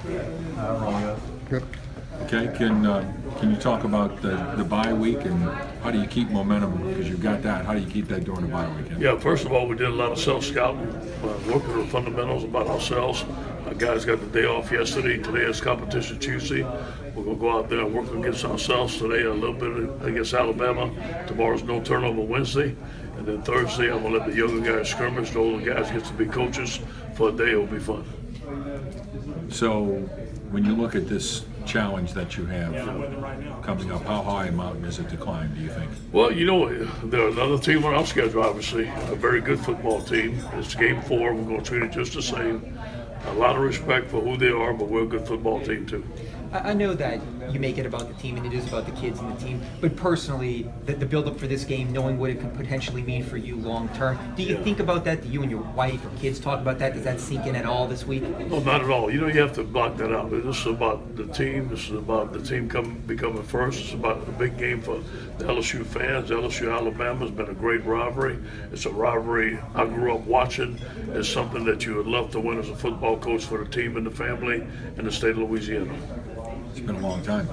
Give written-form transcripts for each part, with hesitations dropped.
Yep. Okay, can you talk about the bye week and how do you keep momentum, because you've got that, how do you keep that during the bye weekend? Yeah, first of all, we did a lot of self-scouting, working on the fundamentals about ourselves. Our guys got the day off yesterday. Today is competition Tuesday. We're going to go out there and work against ourselves today, a little bit against Alabama. Tomorrow's no turnover Wednesday. And then Thursday, I'm going to let the younger guys scrimmage. The older guys get to be coaches for a day. It'll be fun. So when you look at this challenge that you have coming up, how high a mountain is it to climb, do you think? Well, you know, there's another team on our schedule, obviously, a very good football team. It's game 4. We're going to treat it just the same. A lot of respect for who they are, but we're a good football team, too. I know that you make it about the team and it is about the kids and the team, but personally, the build-up for this game, knowing what it could potentially mean for you long-term, do you think about that? Do you and your wife or kids talk about that? Does that sink in at all this week? No, not at all. You know, you have to block that out. This is about the team. This is about the team becoming first. It's about the big game for the LSU fans. LSU-Alabama has been a great rivalry. It's a rivalry I grew up watching. It's something that you would love to win as a football coach for the team and the family in the state of Louisiana. It's been a long time.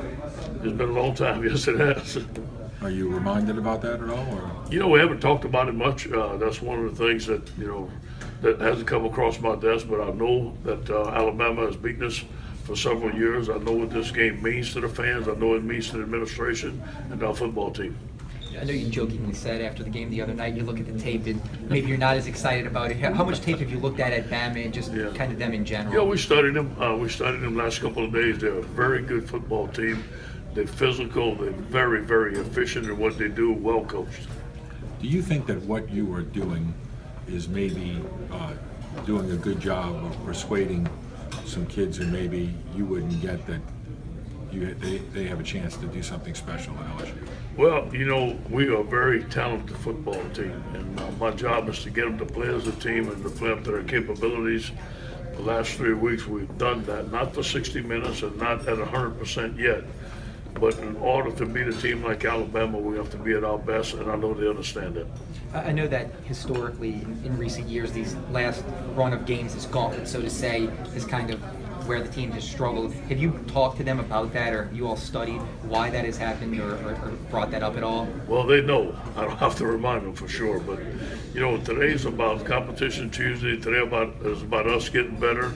It's been a long time. Yes, it has. Are you reminded about that at all? Or? You know, we haven't talked about it much. That's one of the things that, you know, that hasn't come across my desk, but I know that Alabama has beaten us for several years. I know what this game means to the fans. I know what it means to the administration and our football team. I know you jokingly said after the game the other night, you look at the tape and maybe you're not as excited about it. How much tape have you looked at Bama and just kind of them in general? Yeah, we studied them. We studied them last couple of days. They're a very good football team. They're physical. They're very, very efficient in what they do, well coached. Do you think that what you are doing is maybe doing a good job of persuading some kids who maybe you wouldn't get that they have a chance to do something special at LSU? Well, you know, we are a very talented football team, and my job is to get them to play as a team and to play up to their capabilities. The last 3 weeks we've done that, not for 60 minutes and not at 100% yet, but in order to beat a team like Alabama, we have to be at our best, and I know they understand that. I know that historically in recent years, these last run of games, this gauntlet, so to say, is kind of where the team has struggled. Have you talked to them about that, or have you all studied why that has happened, or brought that up at all? Well, they know. I don't have to remind them for sure, but you know, today's about competition Tuesday. Today is about us getting better.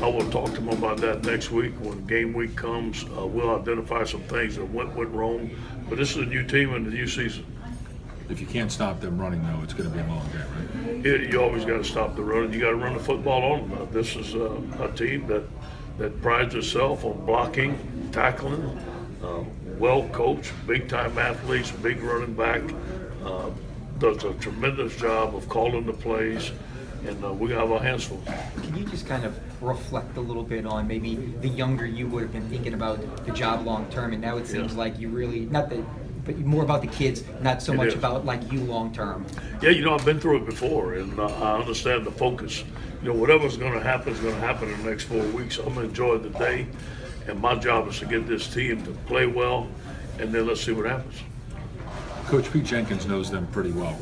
I will talk to them about that next week when game week comes. We'll identify some things that went wrong, but this is a new team and a new season. If you can't stop them running, though, it's going to be a long day, right? You always got to stop the run. You got to run the football on them. This is a team that prides itself on blocking, tackling, well coached, big time athletes, big running back. Does a tremendous job of calling the plays, and we have our hands full. Can you just kind of reflect a little bit on maybe the younger you would have been thinking about the job long term, and now it seems like you really, not that, but more about the kids, not so much about like you long term. Yeah, you know, I've been through it before, and I understand the focus. You know, whatever's going to happen is going to happen in the next 4 weeks. I'm going to enjoy the day, and my job is to get this team to play well, and then let's see what happens. Coach Pete Jenkins knows them pretty well.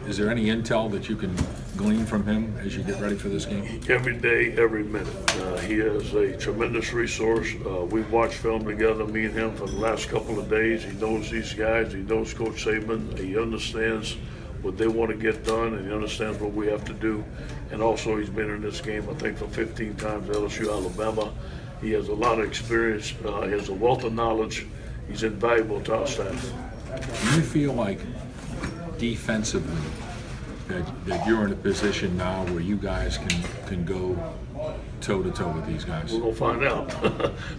Is there any intel that you can glean from him as you get ready for this game? Every day, every minute. He is a tremendous resource. We've watched film together, me and him, for the last couple of days. He knows these guys. He knows Coach Saban. He understands what they want to get done, and he understands what we have to do. And also, he's been in this game, I think, for 15 times, LSU, Alabama. He has a lot of experience. He has a wealth of knowledge. He's invaluable to our staff. Do you feel like defensively that you're in a position now where you guys can go toe-to-toe with these guys? We're going to find out.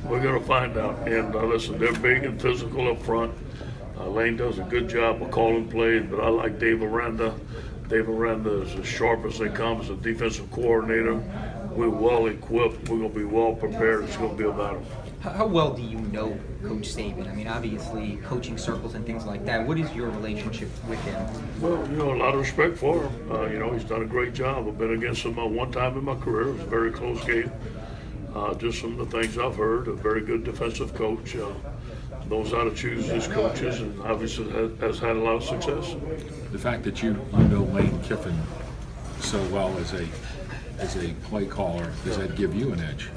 We're going to find out. And listen, they're big and physical up front. Lane does a good job of calling plays, but I like Dave Aranda. Dave Aranda is as sharp as they come as a defensive coordinator. We're well equipped. We're going to be well prepared. It's going to be a battle. How well do you know Coach Saban? I mean, obviously, coaching circles and things like that. What is your relationship with him? Well, you know, a lot of respect for him. You know, he's done a great job. I've been against him one time in my career. It was a very close game. Just some of the things I've heard. A very good defensive coach. Knows how to choose his coaches, and obviously has had a lot of success. The fact that you know Lane Kiffin so well as a as a play caller, does that give you an edge?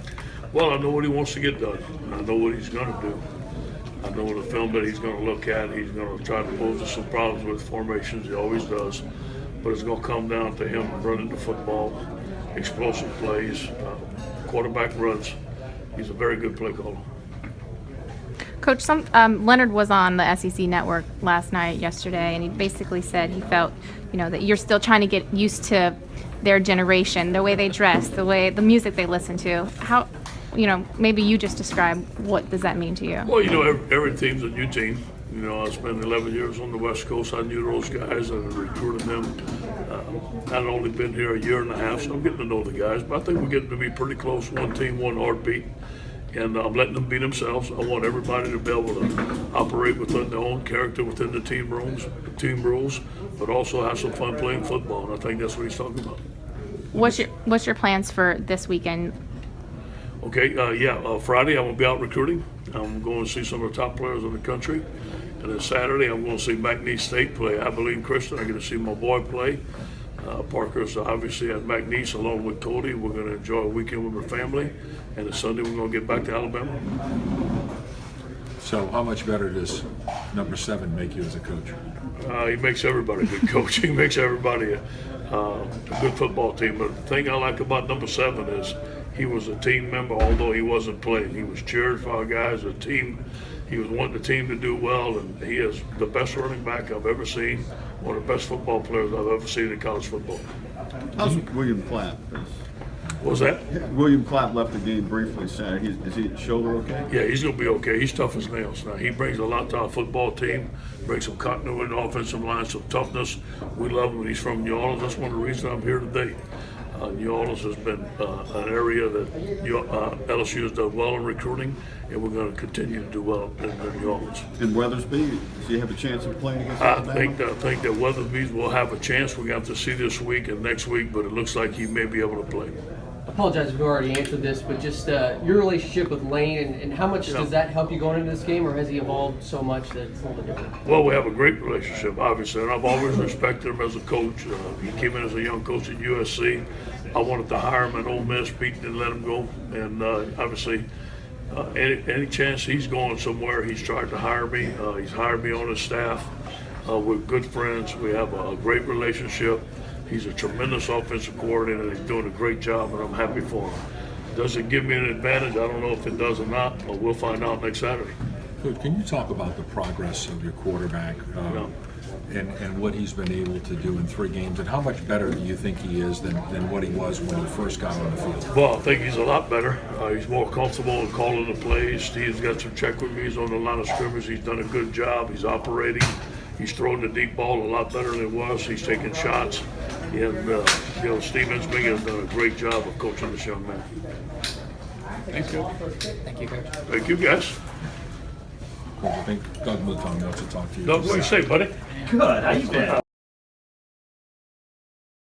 Well, I know what he wants to get done. I know what he's going to do. I know the film that he's going to look at. He's going to try to pose us some problems with formations. He always does. But it's going to come down to him running the football, explosive plays, quarterback runs. He's a very good play caller. Coach, Leonard was on the SEC network yesterday, and he basically said he felt, that you're still trying to get used to their generation, the way they dress, the music they listen to. How, maybe you just describe what does that mean to you? Well, every team's a new team. I spent 11 years on the West Coast. I knew those guys and recruited them. I'd only been here a year and a half, so I'm getting to know the guys. But I think we're getting to be pretty close, one team, one heartbeat. And I'm letting them be themselves. I want everybody to be able to operate within their own character, within the team rules, but also have some fun playing football. And I think that's what he's talking about. What's your plans for this weekend? Okay, Friday I'm going to be out recruiting. I'm going to see some of the top players in the country. And then Saturday I'm going to see McNeese State play Abilene Christian. I get to see my boy play. Parker's obviously at McNeese along with Cody. We're going to enjoy a weekend with my family. And then Sunday we're going to get back to Alabama. So how much better does number 7 make you as a coach? He makes everybody a good coach. He makes everybody a good football team. But the thing I like about number 7 is he was a team member, although he wasn't playing. He was cheered for our guys, a team. He was wanting the team to do well, and he is the best running back I've ever seen, one of the best football players I've ever seen in college football. How's William Clapp? What was that? William Clapp left the game briefly Saturday. Is he shoulder okay? Yeah, he's going to be okay. He's tough as nails. Now, he brings a lot to our football team, brings some continuity in the offensive line, some toughness. We love him. He's from New Orleans. That's one of the reasons I'm here today. New Orleans has been an area that LSU has done well in recruiting, and we're going to continue to do well in New Orleans. And Weathersby, does he have a chance of playing against I Alabama? think that Weathersby will have a chance. We're going to have to see this week and next week, but it looks like he may be able to play. I apologize if you already answered this, but just your relationship with Lane and how much does that help you going into this game, or has he evolved so much that it's a little bit different? Well, we have a great relationship, obviously, and I've always respected him as a coach. He came in as a young coach at USC. I wanted to hire him at Ole Miss, didn't let him go, and obviously, any chance he's going somewhere, he's tried to hire me. He's hired me on his staff. We're good friends. We have a great relationship. He's a tremendous offensive coordinator, and he's doing a great job, and I'm happy for him. Does it give me an advantage? I don't know if it does or not, but we'll find out next Saturday. Good. Can you talk about the progress of your quarterback and what he's been able to do in 3 games, and how much better do you think he is than what he was when he first got on the field? Well, I think he's a lot better. He's more comfortable in calling the plays. Steve's got some check with me. He's on the line of scrimmage. He's done a good job. He's operating. He's throwing the deep ball a lot better than it was. He's taking shots. And, Steve Ensminger has done a great job of coaching this young man. Thanks, Coach. Thank you, Coach. Thank you, guys. I think Doug Mouton wants to talk to you. Doug, what do you say, buddy? Good. How you been?